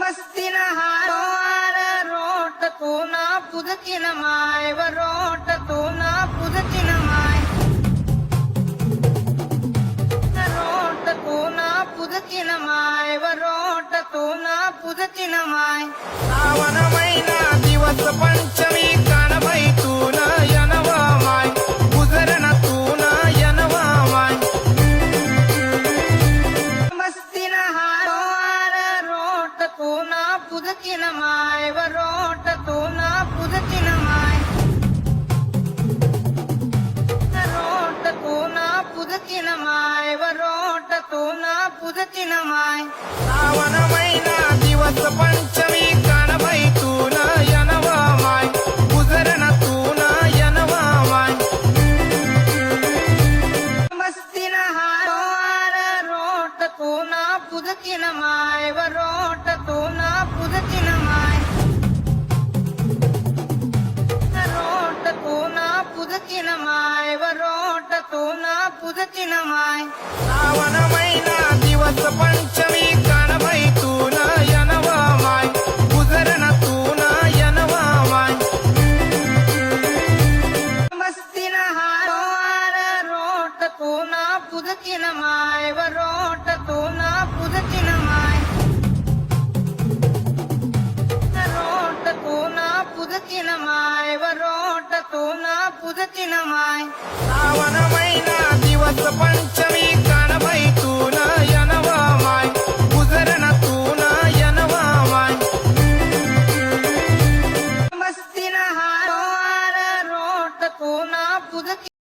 मस्तीन हारोर रोट तू ना पुदकिन माय व रोट तू ना पुदकिन माय रोट तू ना पुदकिन माय व रोट तू ना पुदकिन माय श्रावण महिना दिवस पंचमी कानबाई तू न यनवा माय गुजरन तू न यनवा माय मस्तीन हारोर रोट तू ना पुदकिन माय व रोट तू ना पुदकिन माय रोट तू ना पुदकिन माय व रोट तू ना पुदकिन माय श्रावण महिना दिवस पंचमी कानबाई तू न यनवा माय गुजरन तू न यनवा माय मस्तीन हारोर रोट तू ना पुदकिन माय व रोट तू ना पुदकिन माय रोट तू ना पुदकिन माय व रोट तू ना पुदकिन माय श्रावण महिना दिवस पंचमी कानबाई तू न यनवा माय गुजरन तू न यनवा माय मस्तीन हारोर रोट तू ना पुदकिन माय व रोट तू ना पुदकिन माय रोट तू ना पुदकिन माय व रोट तू ना पुदकिन माय श्रावण महिना